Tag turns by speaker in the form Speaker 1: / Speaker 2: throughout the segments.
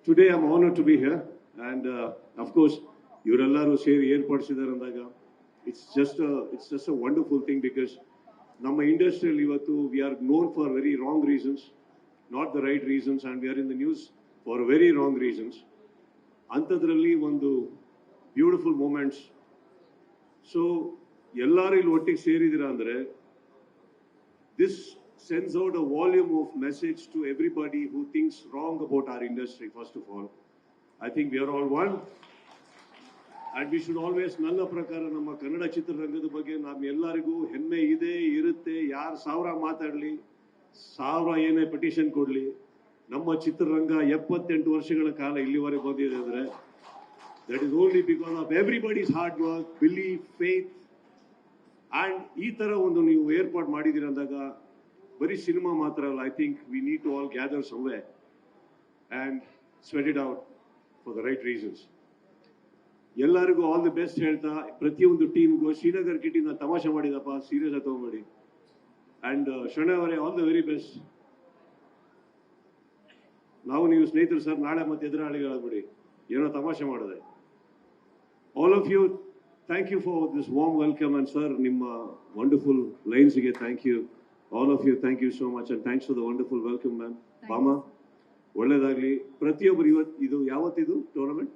Speaker 1: Today I'm honored to be here, and of course, ಇವರೆಲ್ಲರೂ ಸೇರಿ ಏರ್ಪಡಿಸಿದ್ದಾರೆ ಅಂದಾಗ it's just a wonderful thing because ನಮ್ಮ ಇಂಡಸ್ಟ್ರಿಯಲ್ಲಿ ಇವತ್ತು we are known for very wrong reasons, not the right reasons, and we are in the news for very wrong reasons. ಅಂಥದ್ರಲ್ಲಿ ಒಂದು beautiful moments. So ಎಲ್ಲರೂ ಇಲ್ಲಿ ಒಟ್ಟಿಗೆ ಸೇರಿದಿರಾ ಅಂದ್ರೆ this sends out a volume of message to everybody who thinks wrong about our industry. First of all, I think we are all one, and we should always ನನ್ನ ಪ್ರಕಾರ ನಮ್ಮ ಕನ್ನಡ ಚಿತ್ರರಂಗದ ಬಗ್ಗೆ ನಮ್ಮೆಲ್ಲರಿಗೂ ಹೆಮ್ಮೆ ಇದೆ, ಇರುತ್ತೆ. ಯಾರು ಸಾವಿರ ಮಾತಾಡಲಿ, ಸಾವಿರ ಏನೇ ಪೆಟಿಷನ್ ಕೊಡಲಿ, ನಮ್ಮ ಚಿತ್ರರಂಗ 78 ವರ್ಷಗಳ ಕಾಲ ಇಲ್ಲಿವರೆಗೆ ಬಂದಿದೆ ಅಂದ್ರೆ that is only because of everybody's hard work, belief, faith. And ಈ ತರ ಒಂದು ನೀವು ಏರ್ಪಾಡು ಮಾಡಿದಿರ ಅಂದಾಗ ಬರೀ ಸಿನಿಮಾ ಮಾತ್ರ ಅಲ್ಲ, I think we need to all gather somewhere and sweat it out for the right reasons. ಎಲ್ಲರಿಗೂ ಆಲ್ ದಿ ಬೆಸ್ಟ್ ಹೇಳ್ತಾ, ಪ್ರತಿಯೊಂದು ಟೀಮ್ಗೂ ಶ್ರೀನಗರ್ ಕಿಟಿನ ತಮಾಷೆ ಮಾಡಿದಪ್ಪ, ಸೀರಿಯಸ್ ಆಗಿ ತಗೊಂಬೇಡಿ. ಅಂಡ್ ಶರಣ ಅವರೇ, ಆಲ್ ದ ವೆರಿ ಬೆಸ್ಟ್. ನಾವು ನೀವು ಸ್ನೇಹಿತರು ಸರ್, ನಾಳೆ ಮತ್ತೆ ಎದುರಾಳಿಗಳಾಗ್ಬಿಡಿ, ಏನೋ ತಮಾಷೆ ಮಾಡಿದೆ. All of you, thank you for this warm welcome, and sir ನಿಮ್ಮ ವಂಡರ್ಫುಲ್ ಲೈನ್ಸ್ಗೆ thank you. All of you, thank you so much, and thanks for the wonderful welcome, ma'am. Bama, ಒಳ್ಳೆದಾಗ್ಲಿ. ಪ್ರತಿಯೊಬ್ಬರು ಇದು ಯಾವತ್ತಿದು ಟೂರ್ನಮೆಂಟ್?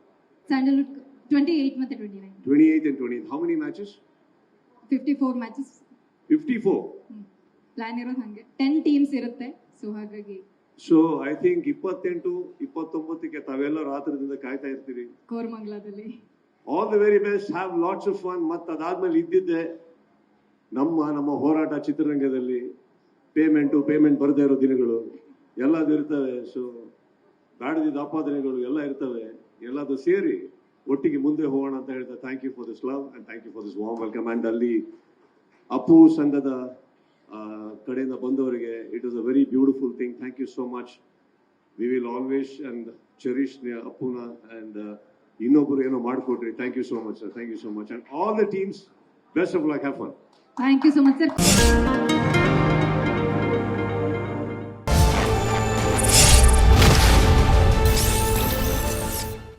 Speaker 2: ಸ್ಯಾಂಡಲ್ವುಡ್ 28 ಮತ್ತೆ 29.
Speaker 1: 28 and 29. How many matches?
Speaker 2: 54 matches.
Speaker 1: 54.
Speaker 2: Plan ಇರೋದು ಹಂಗೆ 10 teams ಇರುತ್ತೆ. So ಹಾಗಾಗಿ
Speaker 1: I think 28, 29ಕ್ಕೆ ತಾವೆಲ್ಲ ರಾತ್ರಿದಿಂದ ಕಾಯ್ತಾ ಇರ್ತೀರಿ
Speaker 2: ಕೋರಮಂಗಲದಲ್ಲಿ.
Speaker 1: All the very best, have lots of fun. ಮತ್ತೆ ಅದಾದ್ಮೇಲೆ ಇದ್ದಿದ್ದೆ ನಮ್ಮ ಹೋರಾಟ ಚಿತ್ರರಂಗದಲ್ಲಿ ಪೇಮೆಂಟ್ ಬರದೇ ಇರೋ ದಿನಗಳು ಎಲ್ಲದು ಇರ್ತವೆ. ಸೊ ಬ್ಯಾಡದಿದ್ದ ಆಪಾದನೆಗಳು ಎಲ್ಲ ಇರ್ತವೆ. ಎಲ್ಲದು ಸೇರಿ ಒಟ್ಟಿಗೆ ಮುಂದೆ ಹೋಗೋಣ ಅಂತ ಹೇಳ್ತಾ thank you for this love and thank you for this warm welcome. And ಅಲ್ಲಿ ಅಪ್ಪು ಸಂಘದ ಕಡೆಯಿಂದ ಬಂದವರಿಗೆ it was a very beautiful thing. Thank you so much. We will always and cherish ಅಪ್ಪುನ ಅಂಡ್ ಇನ್ನೊಬ್ಬರು ಏನೋ ಮಾಡಿಕೊಟ್ರಿ. Thank you so much sir, thank you so much. And all the teams, best of luck, have fun.
Speaker 2: Thank you so much, sir.